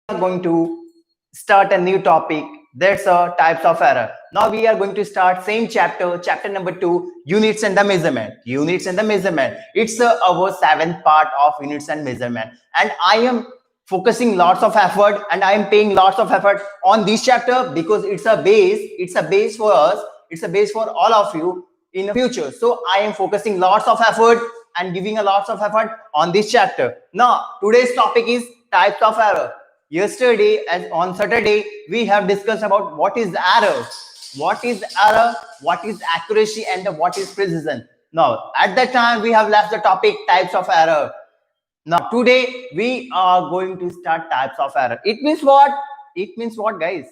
are going to start a new topic. That's types of error. Now we are going to start same chapter, chapter number 2, units and the measurement. Units and the measurement. It's our seventh part of units and measurement. And I am focusing lots of effort and I am paying lots of effort on this chapter because it's a base. It's a base for us. It's a base for all of you in the future. So I am focusing lots of effort and giving a lots of effort on this chapter. Now today's topic is types of error. Yesterday, as on Saturday, we have discussed about what is error, what is accuracy, and what is precision. Now, at that time, we have left the topic types of error. Now, today we are going to start types of error. It means what? It means what, guys?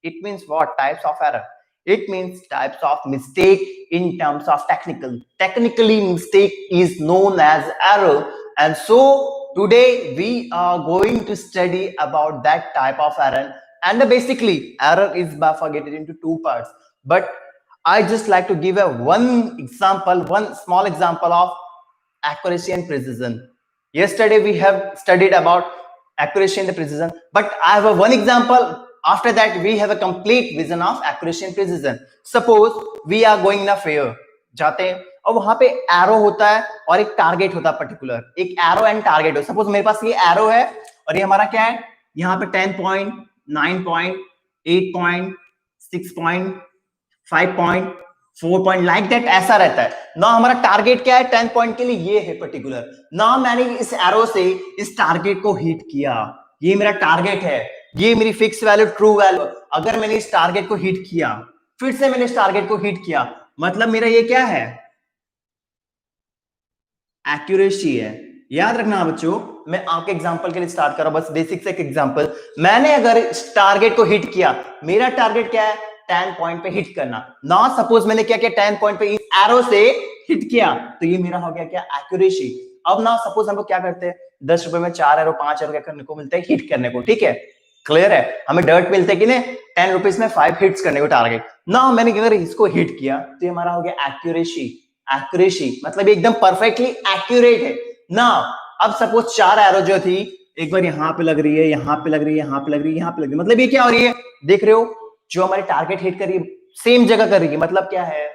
It means what? Types of error. It means types of mistake in terms of technical. Technically, mistake is known as error, and so today we are going to study about that type of error. And basically, error is bifurcated into two parts. But I just like to give a one example, one small example of accuracy and precision. Yesterday we have studied about accuracy and precision, but I have a one example. After that we have a complete vision of accuracy and precision. Suppose we are going in a fair, जाते हैं और वहां पे arrow होता है और एक target होता है पर्टिकुलर, एक एरो एंड टारगेट हो. सपोज मेरे पास ये एरो है और ये हमारा क्या है, यहाँ पे 10 point, 9 point, 8 point, 6 point, 5 point, 4 point, like that ऐसा रहता है ना. हमारा टारगेट क्या है 10 पॉइंट के लिए, ये है पर्टिकुलर. ना मैंने इस एरो से इस टारगेट को हिट किया, ये मेरा टारगेट है, ये मेरी फिक्स वैल्यू, ट्रू वैल्यू. अगर मैंने इस टारगेट को हिट किया, फिर से मैंने इस टारगेट को हिट किया, मतलब मेरा ये क्या है, एक्यूरेसी है. याद रखना बच्चों, मैं आपके एग्जांपल के लिए स्टार्ट कर रहा हूं, बस बेसिक से एक एग्जांपल. मैंने अगर इस टारगेट को हिट किया, मेरा टारगेट क्या है 10 पॉइंट पे हिट करना. ना सपोज मैंने क्या किया 10 पॉइंट पे इस एरो से हिट किया, तो ये मेरा हो गया क्या, एक्यूरेसी. अब ना सपोज हम लोग क्या करते हैं, 10 रुपए में 4 एरो 5 एरो क्या करने को मिलता है, हिट करने को. ठीक है, क्लियर है. हमें डर्ट मिलते हैं कि नहीं, 10 रुपीज में 5 हिट्स करने को टारगेट. ना मैंने अगर इसको हिट किया तो ये हमारा हो गया एक्यूरेसी. एक्यूरेसी मतलब एकदम परफेक्टली एक्यूरेट है ना. अब सपोज 4 एरो जो थी, एक बार यहाँ पे लग रही है, यहाँ पे लग रही है, यहाँ पे लग रही है, यहाँ पे लग रही है, मतलब ये क्या हो रही है, देख रहे हो, जो हमारे टारगेट हिट कर रही है सेम जगह कर रही है. मतलब क्या है,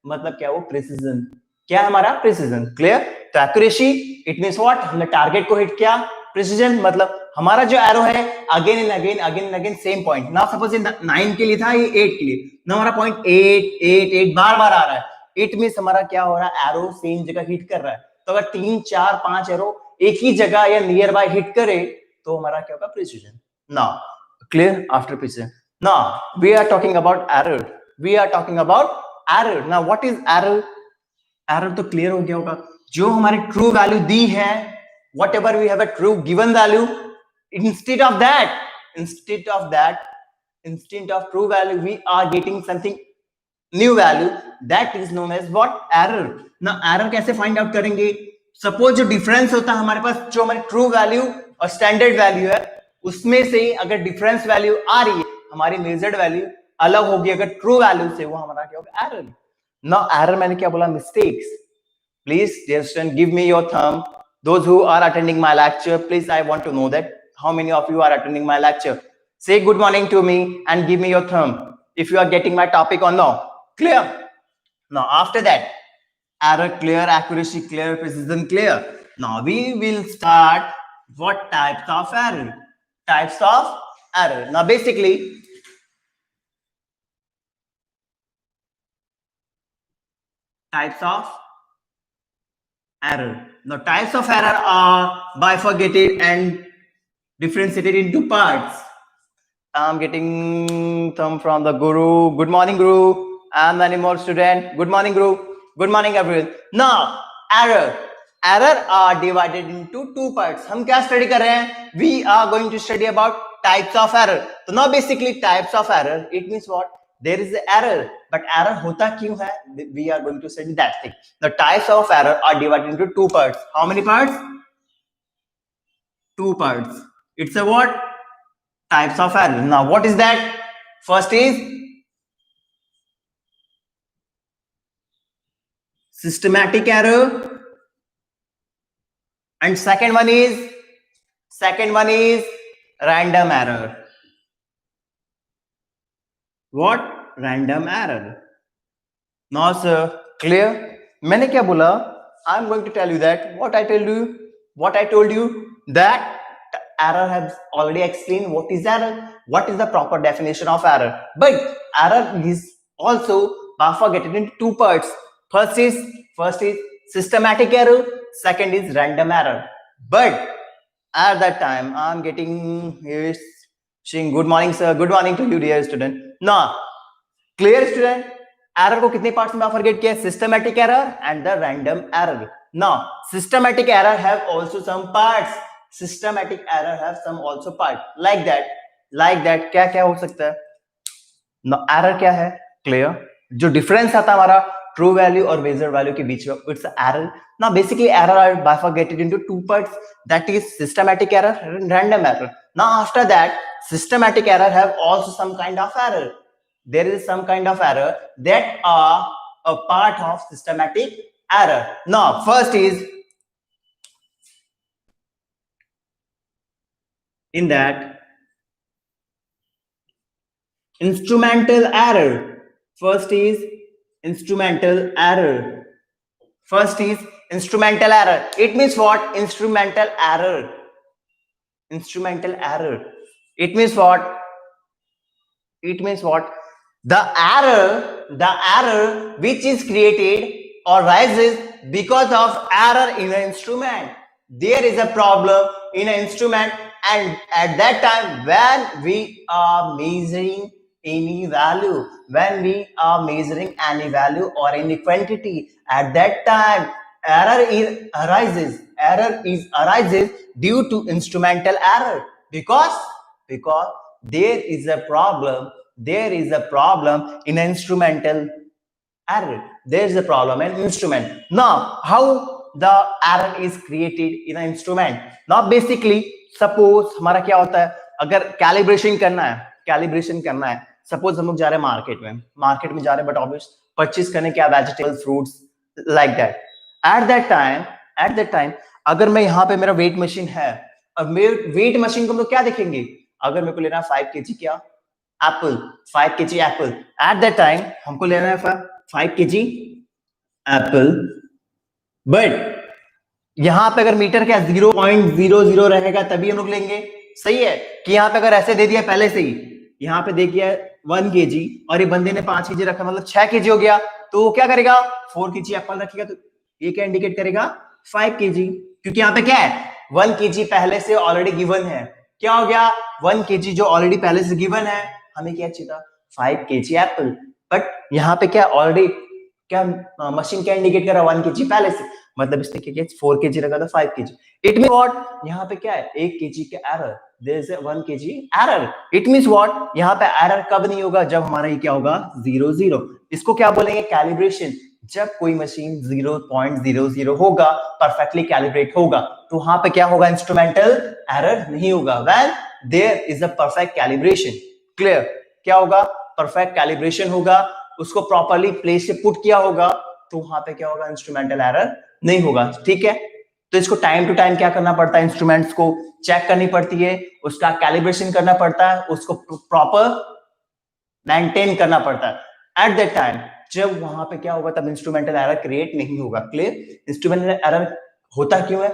मतलब क्या, वो प्रिसीजन. क्या है हमारा प्रिसीजन. क्लियर. तो एक्यूरेसी इट मींस व्हाट, हमने टारगेट को हिट किया. प्रिसीजन मतलब हमारा जो एरो है again and again, again and again same point. ना सपोज ये 9 के लिए था, ये 8 के लिए, ना हमारा पॉइंट 8 8 8 बार बार आ रहा है. इट मींस हमारा क्या हो रहा है, एरो सेम जगह हिट कर रहा है. तो अगर 3 4 5 एरो एक ही जगह या नियर बाय हिट करे तो हमारा क्या होगा, precision. Now clear. After precision, now we are talking about error. We are talking about error. Now what is error? Error तो क्लियर हो गया होगा, जो हमारी ट्रू वैल्यू दी है, whatever we have a true given value, instead of true value we are getting something new value, that is known as what, error. ना error कैसे find out करेंगे. सपोज जो डिफरेंस होता है हमारे पास, जो हमारी ट्रू वैल्यू और स्टैंडर्ड वैल्यू है, उसमें से अगर डिफरेंस वैल्यू आ रही है, हमारी मेजर्ड वैल्यू अलग होगी अगर ट्रू वैल्यू से, वो हमारा क्या होगा, एरर. ना एरर मैंने क्या बोला, mistakes. Please dear student, give me your thumb. Those who are attending my lecture, please, I want to know that how many of you are attending my lecture. Say good morning to me and give me your thumb if you are getting my topic or no. Clear. Now after that, error clear, accuracy clear, precision clear. Now we will start what types of error. Types of error. Now basically, types of error. Now types of error are bifurcated and differentiated into parts. I'm getting thumb from the Guru. Good morning, Guru. And many more students. Good morning, Guru. Good morning, everyone. Now, error. Error are divided into two parts. हम क्या study कर रहे हैं? We are going to study about types of error. तो now basically types of error, it means what? There is an error, but error होता क्यों है? We are going to study that thing. The types of error are divided into two parts. How many parts? Two parts. It's a what? Types of error. Now what is that? First is systematic error, and second one is random error. What? Random error. Now sir, clear? मैंने क्या बोला? I'm going to tell you that what I told you that error has already explained what is error, what is the proper definition of error. But error is also bifurcated into two parts. First is systematic error, second is random error. But at that time I'm getting yes, saying good morning sir, good morning to you dear student. Now clear student, error को कितने parts में bifurcate किया है? Systematic error and the random error. Now systematic error have also some parts. Systematic error have some also part like that क्या क्या हो सकता है? नाउ एरर क्या है? क्लियर. जो डिफरेंस आता है हमारा ट्रू वैल्यू और मेजर वैल्यू के बीच में, it's error. Now basically error are bifurcated into two parts, that is systematic error and random error. Now after that systematic error have also some kind of error. There is some kind of error that are a part of systematic error. Now first is in that instrumental error. First is instrumental error. It means what? Instrumental error. It means what? The error which is created or rises because of error in an instrument. There is a problem in an instrument, and at that time when we are measuring any value, or any quantity, at that time arises due to instrumental error, because there is a problem in instrumental error. There is a problem in instrument. Now how the error is created in an instrument? Now basically suppose हमारा क्या होता है, अगर calibration करना है, suppose हम लोग जा रहे हैं मार्केट में जा रहे हैं, बट ऑब्वियस परचेज करने क्या, vegetables, fruits, like that. Eight that time अगर मैं यहाँ पे मेरा वेट मशीन है, और वेट मशीन को हम लोग क्या देखेंगे, अगर मेरे को लेना है 5 kg क्या Apple, 5 kg Apple, eight that time हमको लेना है 5 kg एप्पल. बट यहाँ पे अगर मीटर क्या 0.00 रहेगा तभी हम लोग लेंगे. सही है कि यहाँ पे अगर ऐसे दे दिया पहले से ही, यहाँ पे दे दिया 1 kg और ये बंदे ने 5 kg रखा, मतलब 6 kg हो गया, तो वो क्या करेगा, 4 kg एप्पल रखेगा, तो ये क्या इंडिकेट करेगा, 5 kg, क्योंकि यहाँ पे क्या है, 1 kg पहले से ऑलरेडी गिवन है. क्या हो गया, 1 kg जो ऑलरेडी पहले से गिवन है, हमें क्या चाहिए था, 5 kg एप्पल. बट यहाँ पे क्या ऑलरेडी क्या मशीन क्या इंडिकेट कर रहा है, 1 kg पहले से, मतलब इस तरीके के 4 kg रखा था 5 kg. इट मीन व्हाट, यहाँ पे क्या है, 1 kg का error, there is 1 kg error. It means what, यहाँ पे एरर कब नहीं होगा, जब हमारा ये क्या होगा, 0 इसको क्या बोलेंगे, कैलिब्रेशन. जब कोई मशीन 0.00 होगा, परफेक्टली कैलिब्रेट होगा, तो वहां पे क्या होगा, इंस्ट्रूमेंटल एरर नहीं होगा. When there is a perfect calibration. Clear, क्या होगा, परफेक्ट कैलिब्रेशन होगा, उसको प्रॉपर्ली प्लेस से पुट किया होगा, तो वहां पे क्या होगा, इंस्ट्रूमेंटल एरर नहीं होगा. ठीक है, तो इसको टाइम टू टाइम क्या करना पड़ता है, इंस्ट्रूमेंट्स को चेक करनी पड़ती है, उसका कैलिब्रेशन करना पड़ता है, उसको प्रॉपर मेंटेन करना पड़ता है. एट दैट टाइम जब वहां पे क्या होगा, तब इंस्ट्रूमेंटल एरर क्रिएट नहीं होगा. क्लियर, इंस्ट्रूमेंटल एरर होता क्यों है,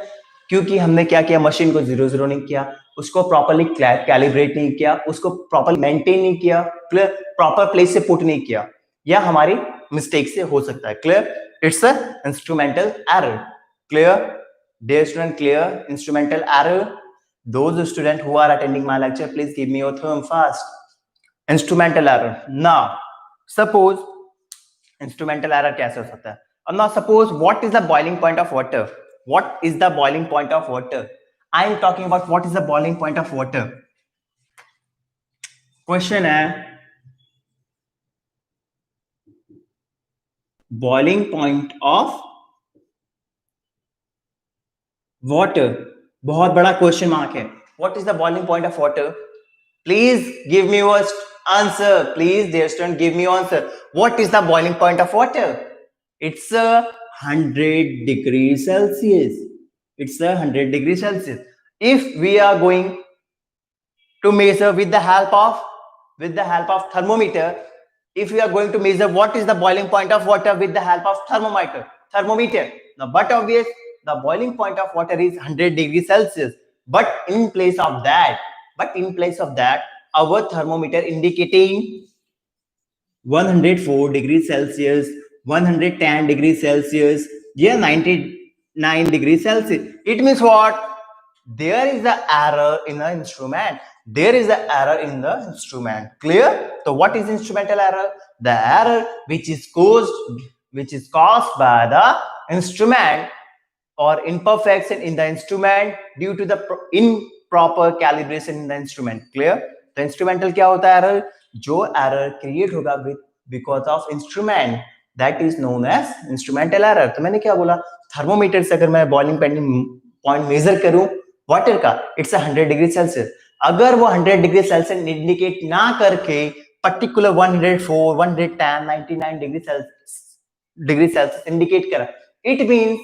क्योंकि हमने क्या किया, मशीन को 0 नहीं किया, उसको प्रॉपर्ली कैलिब्रेट नहीं किया, उसको प्रॉपर्ली मेंटेन नहीं किया, क्लियर, प्रॉपर प्लेस से पुट नहीं किया, या हमारी मिस्टेक से हो सकता है. Clear, it's a instrumental error. Clear dear student, clear, instrumental error. Those students who are attending my lecture, please give me your thumb fast. Instrumental error. Now suppose instrumental error कैसे हो सकता है. And now suppose what is the boiling point of water. What is the boiling point of water? I am talking about what is the boiling point of water. Question है, boiling point of water. बहुत बड़ा question mark है. What is the boiling point of water? Please give me your answer. Please, dear student, give me your answer. What is the boiling point of water? It's 100 degrees Celsius. It's 100 degrees Celsius. If we are going to measure with the help of thermometer. If you are going to measure what is the boiling point of water with the help of thermometer. Now, but obvious, the boiling point of water is 100 degrees Celsius. But in place of that, our thermometer indicating 104 degrees Celsius, 110 degrees Celsius, yeah, 99 degrees Celsius. It means what? There is an error in the instrument. Clear? So what is instrumental error? The error which is caused by the instrument or imperfection in the instrument due to the improper calibration in the instrument. Clear? तो instrumental क्या होता है error? जो error create होगा because of instrument, that is known as instrumental error. तो मैंने क्या बोला? थर्मोमीटर से अगर मैं बॉइलिंग पॉइंट मेजर करूं वाटर का, इट्स 100 डिग्री सेल्सियस. अगर वो 100 डिग्री सेल्सियस इंडिकेट ना करके पर्टिकुलर 104, 110, 99 डिग्री सेल्सियस इंडिकेट करा, it means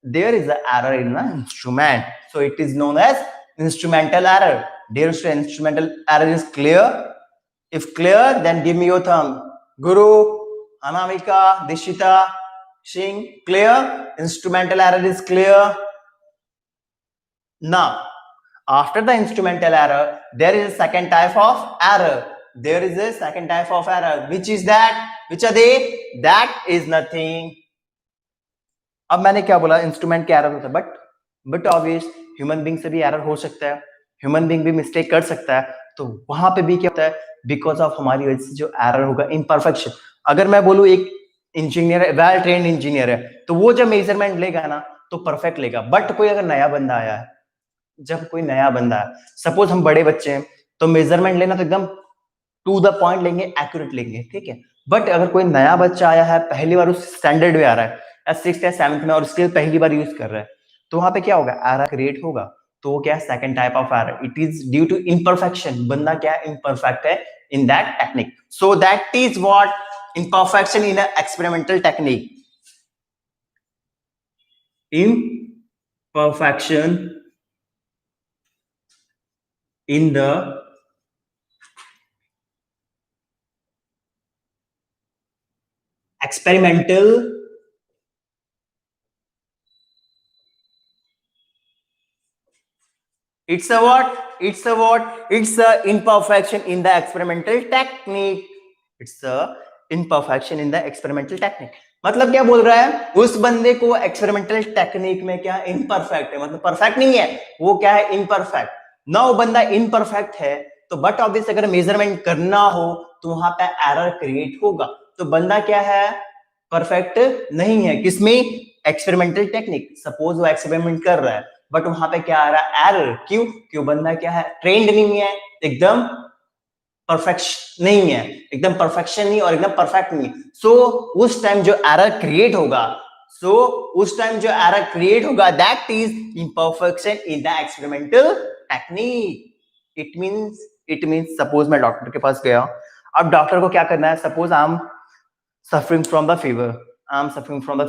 there is an error in the instrument, so it is known as instrumental error. Dear student, instrumental error is clear? If clear, then give me your thumb. Guru, Anamika, Dishita, Singh, clear? Instrumental error is clear. Now, after the instrumental error, there is a second type of error. Which is that? Which are they? That is nothing. अब मैंने क्या बोला? Instrument का error होता है, but obvious human being से भी error हो सकता है, ह्यूमन बीइंग भी मिस्टेक कर सकता है. तो वहां पे भी क्या होता है? बिकॉज ऑफ हमारी वजह से जो एरर होगा, इम्परफेक्शन. अगर मैं बोलूं एक इंजीनियर है, वेल ट्रेन्ड इंजीनियर है, तो वो जब मेजरमेंट लेगा ना तो परफेक्ट लेगा. बट कोई अगर नया बंदा आया है, सपोज हम बड़े बच्चे हैं, तो मेजरमेंट लेना तो एकदम टू द पॉइंट लेंगे, एक्यूरेट लेंगे, ठीक है. बट अगर कोई नया बच्चा आया है, पहली बार उस स्टैंडर्ड में आ रहा है, सिक्स्थ या सेवंथ में, और स्केल पहली बार यूज कर रहा है, तो वहां पे क्या होगा? एरर क्रिएट होगा. तो वो क्या है? Second type of error. It is due to imperfection. बंदा क्या है? इम्परफेक्ट है in that technique. So that is what? Imperfection in experimental technique. Imperfection in the experimental it's a imperfection in the experimental technique. मतलब क्या बोल रहा है? उस बंदे को एक्सपेरिमेंटल टेक्निक में क्या इम्परफेक्ट है, मतलब परफेक्ट नहीं है, वो क्या है? इम्परफेक्ट. ना वो बंदा इम्परफेक्ट है, तो बट ऑब्वियस अगर मेजरमेंट करना हो तो वहां पे एरर क्रिएट होगा. तो बंदा क्या है? परफेक्ट नहीं है. किसमें? Experimental technique. सपोज वो एक्सपेरिमेंट कर रहा है, बट वहां पे क्या आ रहा है? एरर. क्यों? बंदा क्या है? ट्रेंड नहीं है, एकदम परफेक्शन नहीं है, एकदम परफेक्शन नहीं और एकदम परफेक्ट नहीं. सो उस टाइम जो एरर क्रिएट होगा, that is imperfection in the experimental technique. It means suppose मैं डॉक्टर के पास गया. अब डॉक्टर को क्या करना है? Suppose I am suffering from the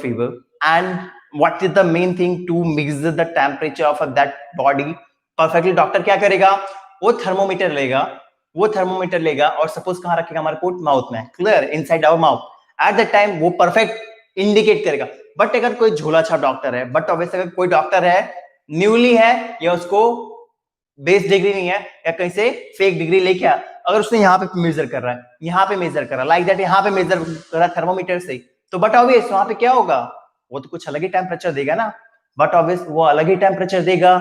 fever, and what is the main thing to measure the temperature of that body perfectly? Doctor क्या करेगा? वो थर्मोमीटर लेगा और सपोज कहां रखेगा? हमारे कोट माउथ में. Clear? Inside our mouth. At the time वो परफेक्ट इंडिकेट करेगा. बट अगर कोई झोला छाप डॉक्टर है, बट ऑब्वियसली अगर कोई डॉक्टर है, न्यूली है, या उसको बेस डिग्री नहीं है, या कहीं से फेक डिग्री लेके आ, अगर उसने यहाँ पे मेजर कर रहा है, लाइक दैट, यहाँ पे मेजर कर रहा है थर्मोमीटर से, तो बट ऑब्वियस वहां पे क्या होगा? वो तो कुछ अलग ही टेम्परेचर देगा ना. बट ऑब्वियस वो अलग ही टेम्परेचर देगा,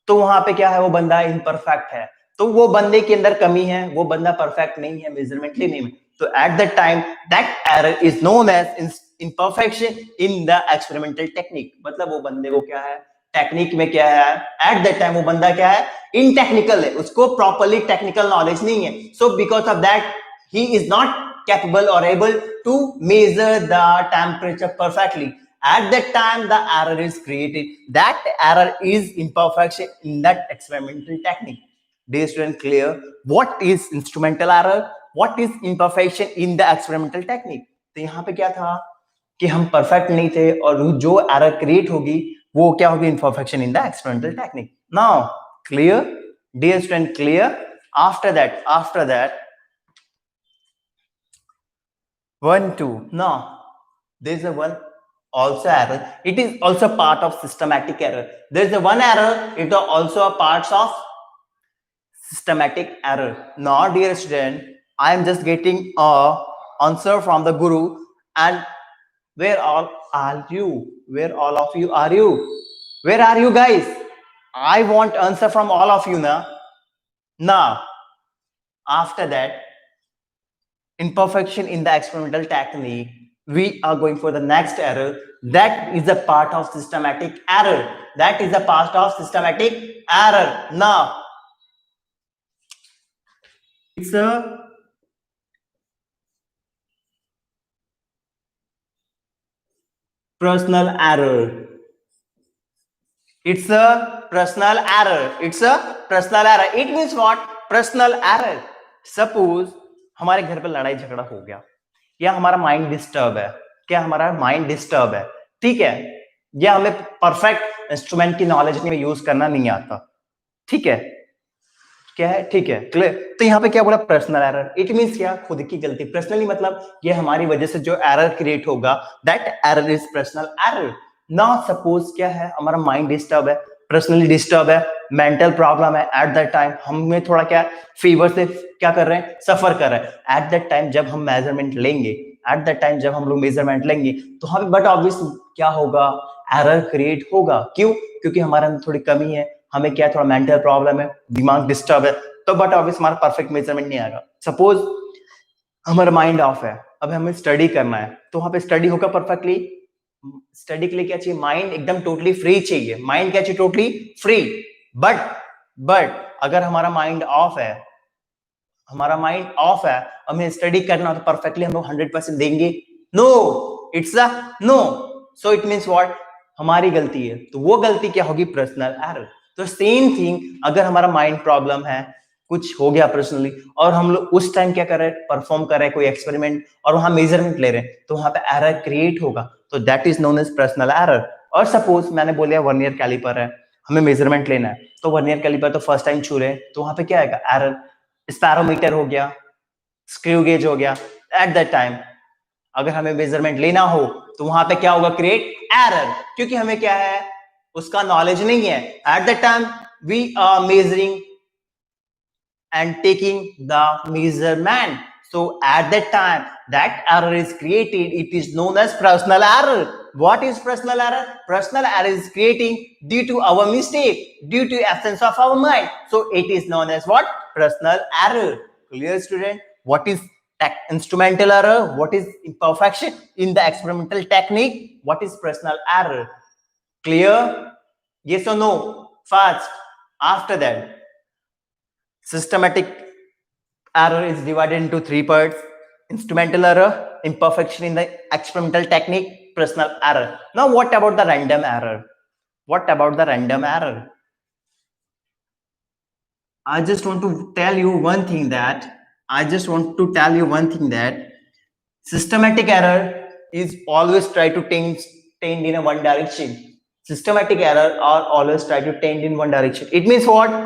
तो वहां पे क्या है? वो बंदा इम्परफेक्ट है. तो वो बंदे के अंदर कमी है, वो बंदा परफेक्ट नहीं है मेजरमेंट लेने में. तो at that time that error is known as imperfection in the experimental technique. मतलब वो बंदे को क्या है? टेक्निक में क्या है? एट दैट टाइम वो बंदा क्या है? इनटेक्निकल है, उसको प्रॉपर्ली टेक्निकल नॉलेज नहीं है. So because of that he is not capable और able to measure the temperature perfectly. At that time the error is created. That error is imperfection in that experimental technique. Dear student, clear? What is instrumental error? What is imperfection in the experimental technique? तो यहाँ पे क्या था कि हम perfect नहीं थे, और जो एरर क्रिएट होगी वो क्या होगी? imperfection in the experimental technique. Now clear? Dear student, clear? After that, 1 2, no, there's a one also error. It is also part of systematic error. There's a one error, it is also a part of systematic error. Now dear student, I am just getting a answer from the guru, and where all are you? Where all of you are you? Where are you guys? I want answer from all of you now. Now, after that, imperfection in the experimental technique, we are going for the next error. That is a part of systematic error. That is a part of systematic error. Now, it's a personal error. It's a personal error. It's a personal error. It means what? Personal error. Suppose हमारे घर पर लड़ाई झगड़ा हो गया, या हमारा mind disturb है, क्या हमारा माइंड डिस्टर्ब है, ठीक है, या हमें परफेक्ट इंस्ट्रूमेंट की नॉलेज में यूज करना नहीं आता, ठीक है, क्या है, ठीक है, क्लियर। तो यहाँ पे क्या बोला? Personal error. इट मींस क्या? खुद की गलती। पर्सनली मतलब ये हमारी वजह से जो एरर क्रिएट होगा, that error is personal error. ना सपोज क्या है, हमारा माइंड डिस्टर्ब है, पर्सनली डिस्टर्ब है, मेंटल प्रॉब्लम है, एट दैट टाइम हमें थोड़ा क्या फीवर से क्या कर रहे हैं, सफर कर रहे हैं। एट दैट टाइम जब हम मेजरमेंट लेंगे, एट दैट टाइम जब हम लोग मेजरमेंट लेंगे, तो हमें बट ऑब्वियस क्या होगा, एरर क्रिएट होगा। क्यों? क्योंकि हमारे अंदर थोड़ी कमी है, हमें क्या थोड़ा मेंटल प्रॉब्लम है, दिमाग डिस्टर्ब है, तो बट ऑब्वियस हमारा परफेक्ट मेजरमेंट नहीं आएगा। सपोज हमारा माइंड ऑफ है, अब हमें स्टडी करना है, तो वहां पे स्टडी होगा परफेक्टली। स्टडी के लिए क्या चाहिए? माइंड एकदम टोटली फ्री चाहिए। माइंड क्या चाहिए? Totally free. बट अगर हमारा माइंड ऑफ है, हमारा माइंड ऑफ है, हमें स्टडी करना तो परफेक्टली हम लोग 100% देंगे? No, it's a no. So it means what? हमारी गलती है, तो वो गलती क्या होगी? Personal error. तो सेम थिंग, अगर हमारा माइंड प्रॉब्लम है, कुछ हो गया पर्सनली, और हम लोग उस टाइम क्या कर रहे हैं, परफॉर्म कर रहे हैं कोई एक्सपेरिमेंट, और वहां मेजरमेंट ले रहे हैं, तो वहां पे एरर क्रिएट होगा, तो that is known as personal error. और सपोज मैंने बोलिया वर्नियर कैलिपर है, हमें मेजरमेंट लेना है, तो वर्नियर कैलिपर तो फर्स्ट टाइम छू रहे हैं, तो वहां पे क्या आएगा? एरर। स्पैरोमीटर हो गया, स्क्रू गेज हो गया, एट दैट टाइम अगर हमें मेजरमेंट लेना हो, तो वहां पे क्या होगा? क्रिएट एरर, क्योंकि हमें क्या है, उसका नॉलेज नहीं है। At that time we are measuring and taking the measurement, so at that time that error is created, it is known as personal error. What is personal error? Personal error is creating due to our mistake, due to absence of our mind, so it is known as what? Personal error. Clear student? What is instrumental error? What is imperfection in the experimental technique? What is personal error? Clear? Yes or no? Fast. After that, systematic error is divided into 3 parts: instrumental error, imperfection in the experimental technique, personal error. Now what about the random error? What about the random error? I just want to tell you one thing that systematic error is always try to tend in a one direction. Systematic error are always try to tend in one direction. It means what?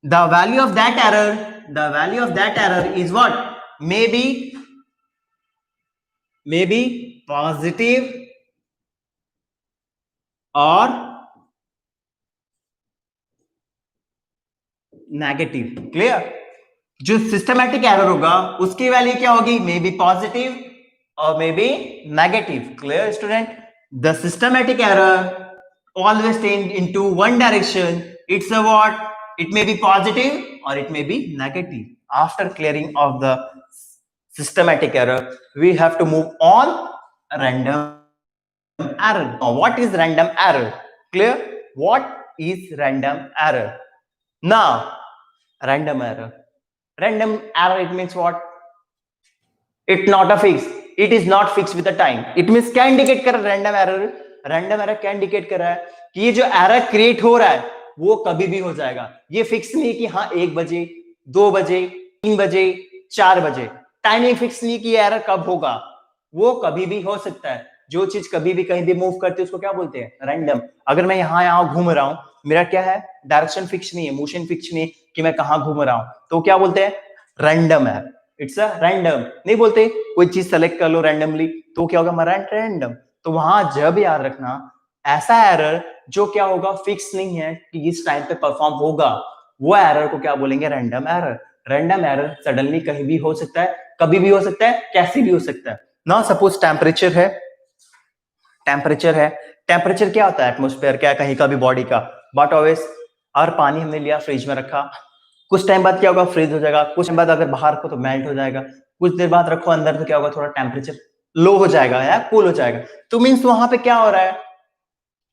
The value of that error is what? Maybe positive or negative. Clear? जो systematic error होगा उसकी value क्या होगी? May be positive और may be negative. Clear student? The systematic error always tend into one direction. It's a what? It may be positive or it may be negative. After clearing of the systematic error, we have to move on random error. Now, what is random error? Clear? What is random error? Now, random error. Random error, it means what? It's not a fix. It is not fixed with the time. It means क्या indicate कर रहा है random error? Random error क्या indicate कर रहा है कि ये जो error create हो रहा है वो कभी भी हो जाएगा। ये फिक्स नहीं कि हाँ 1 बजे, 2 बजे, 3 बजे, 4 बजे, टाइमिंग फिक्स नहीं कि एरर कब होगा, वो कभी भी हो सकता है। जो चीज कभी भी कहीं भी मूव करती है उसको क्या बोलते हैं? रैंडम। अगर मैं यहाँ घूम रहा हूं, मेरा क्या है? डायरेक्शन फिक्स नहीं है, मोशन फिक्स नहीं है, कि मैं कहाँ घूम रहा हूँ, तो क्या बोलते हैं, random error. It's a random, नहीं बोलते कोई चीज सेलेक्ट कर लो रैंडमली, तो क्या होगा हमारा रैंडम। तो वहां जब याद रखना, ऐसा एरर जो क्या होगा फिक्स नहीं है कि इस टाइम पे परफॉर्म होगा, वो एरर को क्या बोलेंगे, random error. Random error suddenly कहीं भी हो सकता है, कभी भी हो सकता है, कैसे भी हो सकता है। ना सपोज टेम्परेचर है, टेम्परेचर है, टेम्परेचर क्या होता है, एटमोस्फेयर क्या, कहीं का भी बॉडी का, बट ऑलवेज, और पानी हमने लिया फ्रिज में रखा, कुछ टाइम बाद क्या होगा, फ्रीज हो जाएगा, कुछ टाइम बाद अगर बाहर रखो तो मेल्ट हो जाएगा, कुछ देर बाद रखो अंदर तो क्या होगा, थोड़ा टेम्परेचर लो हो जाएगा या कूल हो जाएगा। तो मीन्स वहां पे क्या हो रहा है,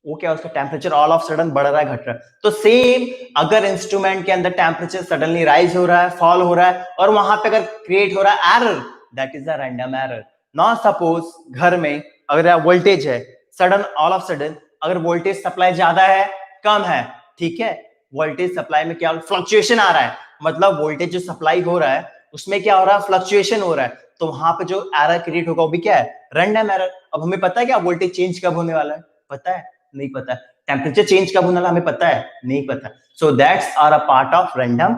वो क्या, उसका टेम्परेचर ऑल ऑफ सडन बढ़ रहा है, घट रहा है। तो सेम अगर इंस्ट्रूमेंट के अंदर टेम्परेचर सडनली राइज हो रहा है, फॉल हो रहा है, और वहां पे अगर क्रिएट हो रहा है error, that is a random error. Not suppose घर में अगर वोल्टेज है, सडन ऑल ऑफ सडन अगर वोल्टेज सप्लाई ज्यादा है, कम है, ठीक है, वोल्टेज सप्लाई में क्या फ्लक्चुएशन आ रहा है, मतलब वोल्टेज जो सप्लाई हो रहा है उसमें क्या हो रहा है, फ्लक्चुएशन हो रहा है, तो वहां पे जो एरर क्रिएट होगा वो भी क्या है, रैंडम एरर। अब हमें पता है क्या वोल्टेज चेंज कब होने वाला है, पता है, नहीं पता है। टेम्परेचर चेंज कब होने वाला हमें पता है, नहीं पता। So that's are a part of random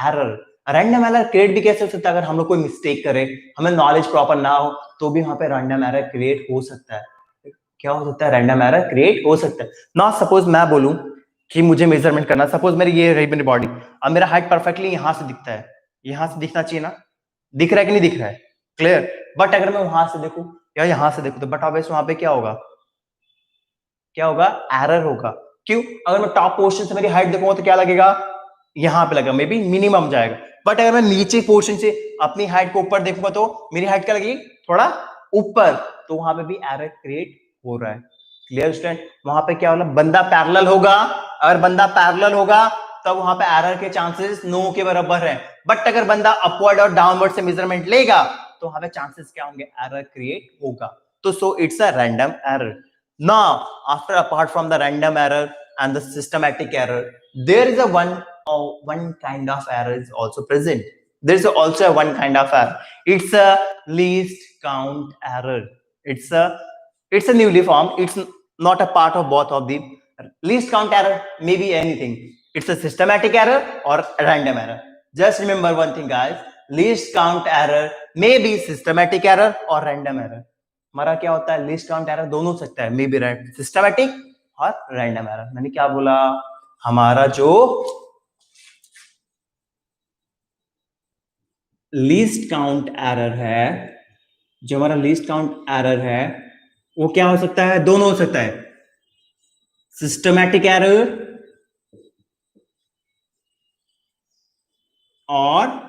error. Random error create भी कैसे हो सकता है, अगर हम लोग कोई मिस्टेक करें, हमें नॉलेज प्रॉपर ना हो, तो भी वहां पे रैंडम एरर क्रिएट हो सकता है। क्या हो सकता है, रैंडम एरर क्रिएट हो सकता है। नॉट सपोज मैं बोलूं कि मुझे मेजरमेंट करना, सपोज मेरी ये रही मेरी बॉडी, अब मेरा हाइट परफेक्टली यहां से दिखता है, यहां से दिखना चाहिए ना, दिख रहा है कि नहीं दिख रहा है, क्लियर। बट अगर मैं वहां से देखूं या यहां से देखूं, तो बट ऑब्वियस वहां पे क्या होगा, क्या होगा, एरर होगा। क्यों, अगर मैं टॉप पोर्शन से मेरी हाइट देखूंगा तो क्या लगेगा, यहां पे लगेगा, मे बी मिनिमम जाएगा। बट अगर मैं नीचे पोर्शन से अपनी हाइट को ऊपर देखूंगा तो मेरी हाइट क्या लगेगी, थोड़ा ऊपर, तो वहां पे भी एरर क्रिएट हो रहा है। क्लियर स्टूडेंट, वहां पे क्या होगा, बंदा पैरेलल होगा, अगर बंदा पैरेलल होगा तब वहां पे एरर के चांसेस नो के बराबर है। बट अगर बंदा अपवर्ड और डाउनवर्ड से मेजरमेंट लेगा तो वहां पे चांसेस क्या होंगे, एरर क्रिएट होगा। तो so it's a random error. Now, after apart from the random error and the systematic error, there is a one kind of error is also present. There is also a one kind of error. It's a least count error. It's a newly formed. It's not a part of both of the least count error. Maybe anything. It's a systematic error or a random error. Just remember one thing, guys. Least count error may be systematic error or random error. हमारा क्या होता है, list count error दोनों हो सकता है, may be systematic और random error. मैंने क्या बोला, हमारा जो लीस्ट काउंट एरर है, जो हमारा लीस्ट काउंट एरर है वो क्या हो सकता है, दोनों हो सकता है, सिस्टमैटिक एरर और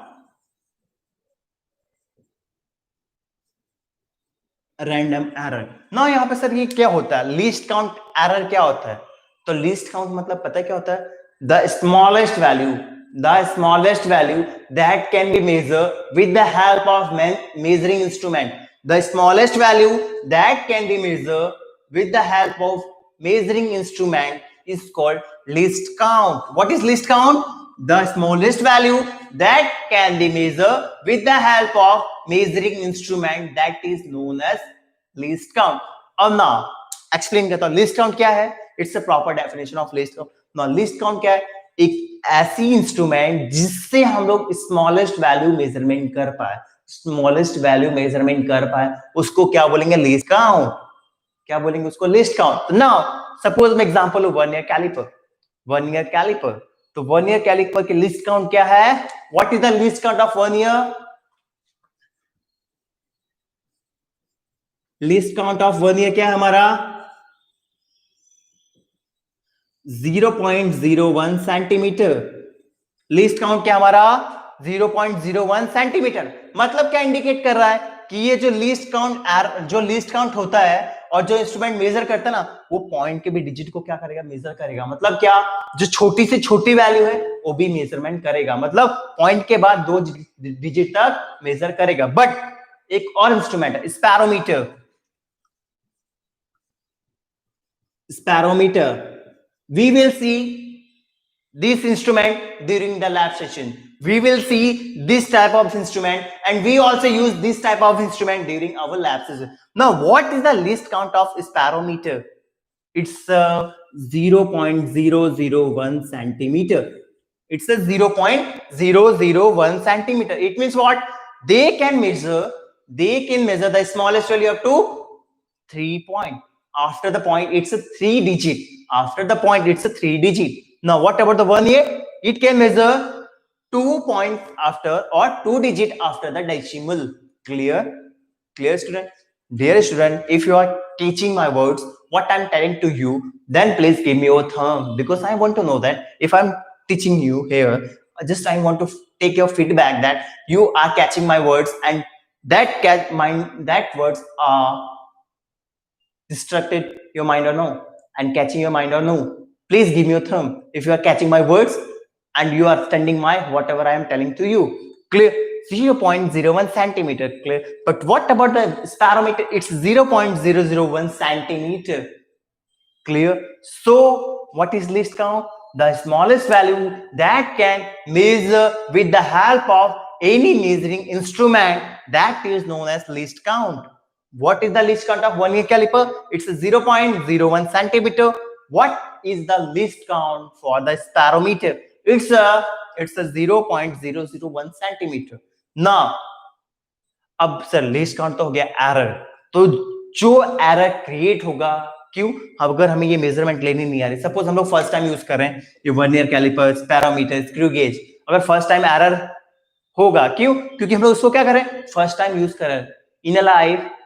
रैंडम एरर ना। यहां पे सर ये क्या होता है, लीस्ट काउंट एरर क्या होता है, तो लीस्ट काउंट मतलब पता है क्या होता है, the smallest value that can be measure with the help of measuring instrument. The smallest value that can be measure with the help of measuring instrument is called least count. What is least count? The smallest value that can be measured with the help of measuring instrument that is known as least count. अब ना explain करता हूं least count क्या है। It's a proper definition of least count. Now least count क्या है, एक ऐसी इंस्ट्रूमेंट जिससे हम लोग स्मॉलेस्ट वैल्यू मेजरमेंट कर पाए, स्मॉलेस्ट वैल्यू मेजरमेंट कर पाए, उसको क्या बोलेंगे, लीस्ट काउंट। क्या बोलेंगे उसको, लिस्ट काउंट। नाउ सपोज मैं एग्जांपल हूं वर्नियर कैलिपर। तो वर्नियर कैलिपर की लिस्ट काउंट क्या है, what is the list count of vernier, list count of vernier क्या है हमारा, 0.01 सेंटीमीटर। लिस्ट काउंट क्या हमारा, 0.01 सेंटीमीटर। मतलब क्या इंडिकेट कर रहा है कि ये जो लिस्ट काउंट होता है और जो इंस्ट्रूमेंट मेजर करता है ना, वो पॉइंट के भी डिजिट को क्या करेगा, मेजर करेगा। मतलब क्या, जो छोटी से छोटी वैल्यू है वो भी मेजरमेंट करेगा, मतलब पॉइंट के बाद 2 डिजिट तक मेजर करेगा। बट एक और इंस्ट्रूमेंट है spirometer. We will see this instrument during the lab session. We will see this type of instrument and we also use this type of instrument during our lab session. Now, what is the least count of spirometer? It's 0.001 centimeter. It's a 0.001 centimeter. It means what? They can measure the smallest value up to 3 point. After the point, it's a 3 digit. After the point, it's a 3 digit. Now, what about the 1 year? It can measure 2 points after or 2 digit after the decimal. Clear? Clear, student? Dear student, if you are teaching my words, what I'm telling to you, then please give me your thumb, because I want to know that if I'm teaching you here, just I want to take your feedback that you are catching my words, and that words are distracted your mind or no, and catching your mind or no. Please give me your thumb if you are catching my words and you are understanding my whatever I am telling to you. Clear? 0.01 centimeter. Clear? But what about the spirometer? It's 0.001 centimeter. Clear? So what is least count? The smallest value that can measure with the help of any measuring instrument, that is known as least count. What is the least count of vernier caliper? It's a 0.01 centimeter. What is the least count for the spirometer? It's a 0.001 centimeter. Now, अब sir list count तो हो गया error, तो जो error create होगा, क्यों? अगर हमें ये मेजरमेंट लेनी नहीं आ रही, सपोज हम लोग फर्स्ट टाइम यूज कर रहे हैं ये vernier caliper, parameter, screw gauge, अगर फर्स्ट टाइम एरर होगा, क्यों? क्योंकि हम लोग उसको क्या करें, फर्स्ट टाइम यूज कर रहे हैं.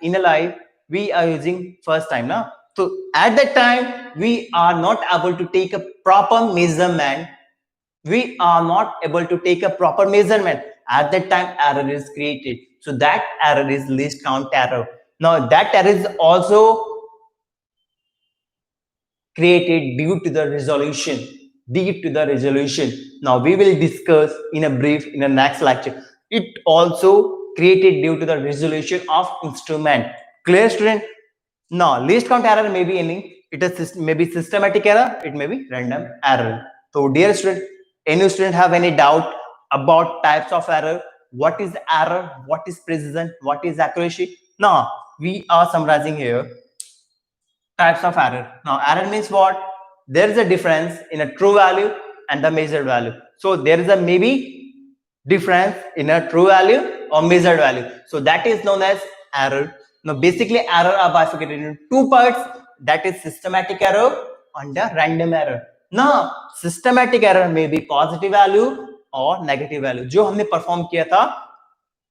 In life we are using first time ना, तो at that time we are not able to take a proper measurement. We are not able to take a proper measurement. At that time, error is created. So that error is least count error. Now that error is also created due to the resolution. Now we will discuss in a brief in the next lecture. It also created due to the resolution of instrument. Clear, student? Now least count error may be any. It may be systematic error. It may be random error. So dear student, any student have any doubt about types of error? What is error? What is precision? What is accuracy? Now we are summarizing here types of error. Now error means what? There is a difference in a true value and the measured value. So there is a maybe difference in a true value or measured value. So that is known as error. Now basically error are bifurcated into two parts. That is systematic error and the random error. Now systematic error may be positive value or negative value. जो हमने perform किया था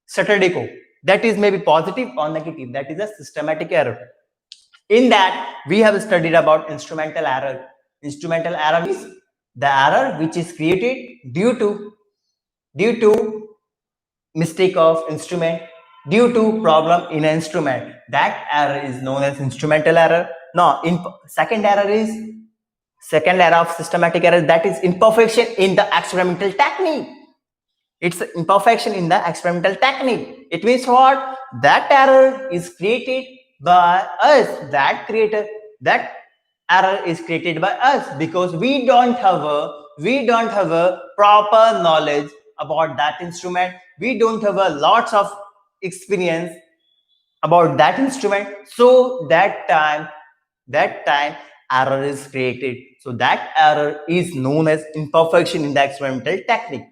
Saturday को, that is maybe positive or negative. That is a systematic error. In that we have studied about instrumental error. Instrumental error is the error which is created due to mistake of instrument, due to problem in an instrument. That error is known as instrumental error. Now in second error of systematic error, that is imperfection in the experimental technique. It's imperfection in the experimental technique. It means what? That error is created by us. That error is created by us because we don't have a proper knowledge about that instrument. We don't have a lots of experience about that instrument. So that time error is created. So that error is known as imperfection in the experimental technique.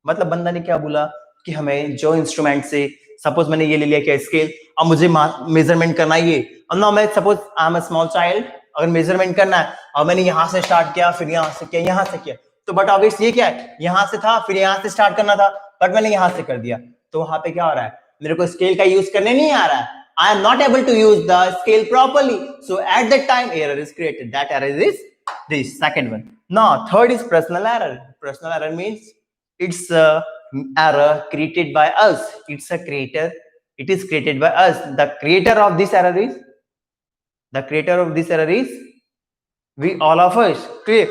मतलब बंदा ने क्या बोला कि हमें जो instrument से, suppose मैंने ये ले लिया क्या स्केल, अब मुझे मेजरमेंट करना है ये, अब ना मैं suppose I am a small child, अगर मेजरमेंट करना है और मैंने यहाँ से स्टार्ट किया, फिर यहाँ से किया, यहाँ से किया, तो बट ऑब्वियस ये क्या है, यहाँ से था फिर यहाँ से स्टार्ट करना था, बट मैंने यहाँ से कर दिया, तो वहां पे क्या हो रहा है, मेरे को स्केल का यूज करने नहीं आ रहा है. I am not able to use the scale properly. So at that time error is created. That error is this second one. Now third is personal error. Personal error means it's a error created by us. It is created by us. The creator of this error is we, all of us. Clear.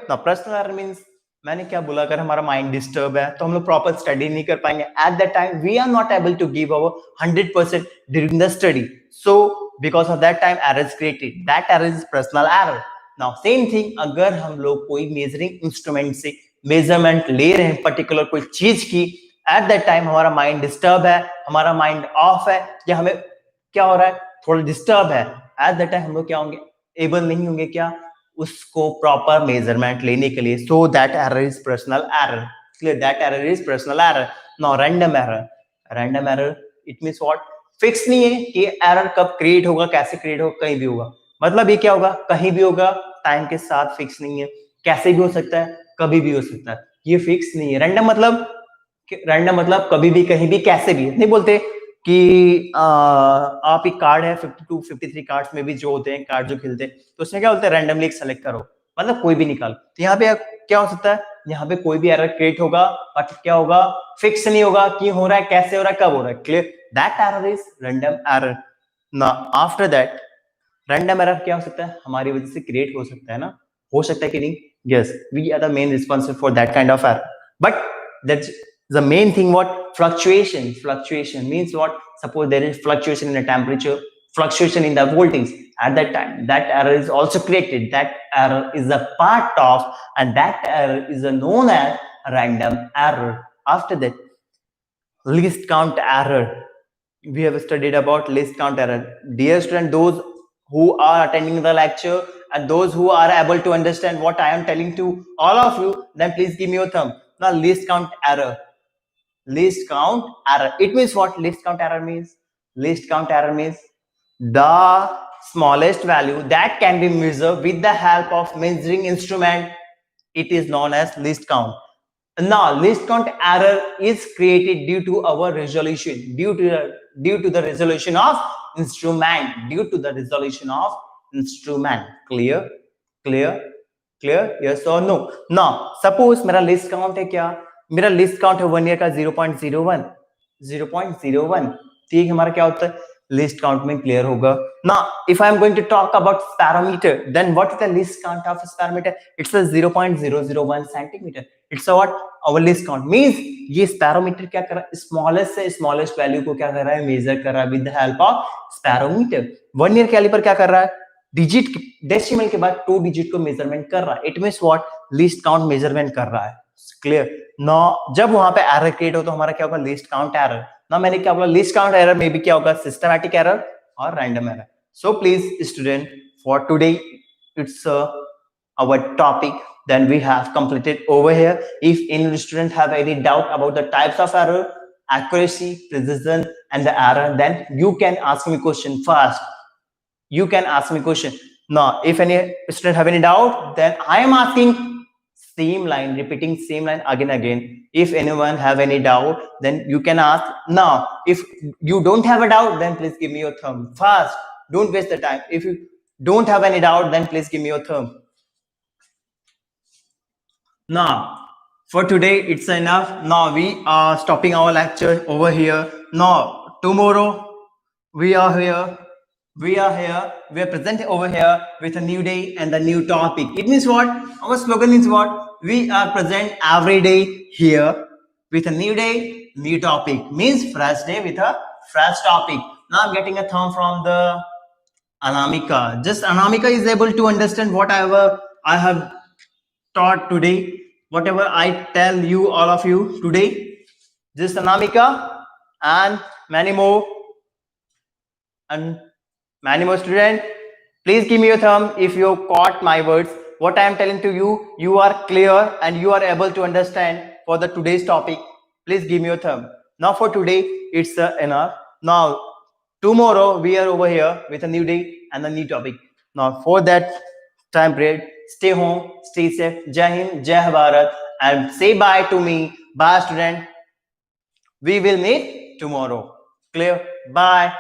Now personal error means, मैंने क्या बोला, अगर हमारा mind disturb है तो हम लोग proper study नहीं कर पाएंगे. At that time we are not able to give our 100% during the study. So because of that time error is created. That error is personal error. Now same thing, अगर हम लोग कोई measuring instrument से measurement ले रहे हैं particular कोई चीज की, एट दैट टाइम हमारा माइंड डिस्टर्ब है, हमारा माइंड ऑफ है, या हमें क्या हो रहा है, थोड़ा डिस्टर्ब है, एट दैट टाइम हम लोग क्या होंगे, एबल नहीं होंगे क्या, उसको प्रॉपर मेजरमेंट लेने के लिए, so that error is personal error. Clear? That error is personal error. No random error. Random error it means what? Fix नहीं है कि एरर कब क्रिएट होगा, कैसे क्रिएट होगा, कहीं भी होगा. मतलब ये क्या होगा? कहीं भी होगा, टाइम के साथ फिक्स नहीं है, कैसे भी हो सकता है, कभी भी हो सकता है, ये फिक्स नहीं है. रैंडम मतलब कभी भी, कहीं भी, कैसे भी. नहीं बोलते कि आप एक कार्ड है 52 53 कार्ड्स में भी जो होते हैं, कार्ड जो खेलते हैं, तो उसमें क्या बोलते हैं? रैंडमली एक सेलेक्ट करो, मतलब कोई भी निकाल. तो यहाँ पे क्या हो सकता है? यहाँ पे कोई भी एरर क्रिएट होगा, बट क्या होगा? फिक्स नहीं होगा कि हो रहा है, कैसे हो रहा है, कब हो रहा है. Clear? That error is random error. ना आफ्टर दैट रैंडम एरर क्या हो सकता है? हमारी वजह से क्रिएट हो सकता है ना, हो सकता है कि नहीं? Yes, we are the main responsible for that kind of error. But that's the main thing. What? Fluctuation means what? Suppose there is fluctuation in the temperature, fluctuation in the voltage, at that time that error is also created. That error is a part of, and that error is known as random error. After that, least count error. We have studied about least count error. Dear student, those who are attending the lecture and those who are able to understand what I am telling to all of you, then please give me your thumb. Now least count error. Least count error, it means what? Least count error means the smallest value that can be measured with the help of measuring instrument. It is known as least count. Now least count error is created due to our resolution, due to the resolution of instrument. Clear? Yes or no? Now suppose मेरा list count है क्या? मेरा list count है 1 year का 0.01. ठीक, हमारा क्या होता है? लिस्ट काउंट में क्लियर होगा. Now if I am going to talk about spirometer, then what is the least count of spirometer? It's a 0.001 centimeter. It's a what? Our least count means ये spirometer क्या कर रहा है? Smallest से smallest value को क्या कर रहा है? मेजर कर रहा है with the help of spirometer. 1 year caliper क्या कर रहा है? डिजिट, डेसिमल के बाद 2 डिजिट को मेजरमेंट कर रहा है. It means what? Least count measurement कर रहा है. क्लियर? नो, जब वहां पे एरर क्रिएट हो तो हमारा क्या होगा? Least count error. ना मैंने क्या बोला? लीस्ट काउंट एरर में भी क्या होगा? सिस्टमैटिक एरर और random error. So please student, for today it's our topic, then we have completed over here. If any student have any doubt about the types of error, accuracy, precision and the error, then you can ask me question first. Now if any student have any doubt, then I am asking same line, repeating same line again. If anyone have any doubt, then you can ask now. If you don't have a doubt, then please give me your thumb fast. Don't waste the time. If you don't have any doubt, then please give me your thumb. Now for today it's enough. Now we are stopping our lecture over here. Now tomorrow we are present over here with a new day and a new topic. It means what? Our slogan is what? We are present every day here with a new day, new topic. Means fresh day with a fresh topic. Now I'm getting a thumb from the Anamika. Just Anamika is able to understand whatever I have taught today, whatever I tell you, all of you today. Just Anamika and many more student, please give me your thumb if you caught my words. What I am telling to you, you are clear and you are able to understand for the today's topic. Please give me your thumb. Now for today it's enough. Now tomorrow we are over here with a new day and a new topic. Now for that time period, stay home, stay safe. Jai Hind, Jai Bharat, and say bye to me. Bye student. We will meet tomorrow. Clear? Bye.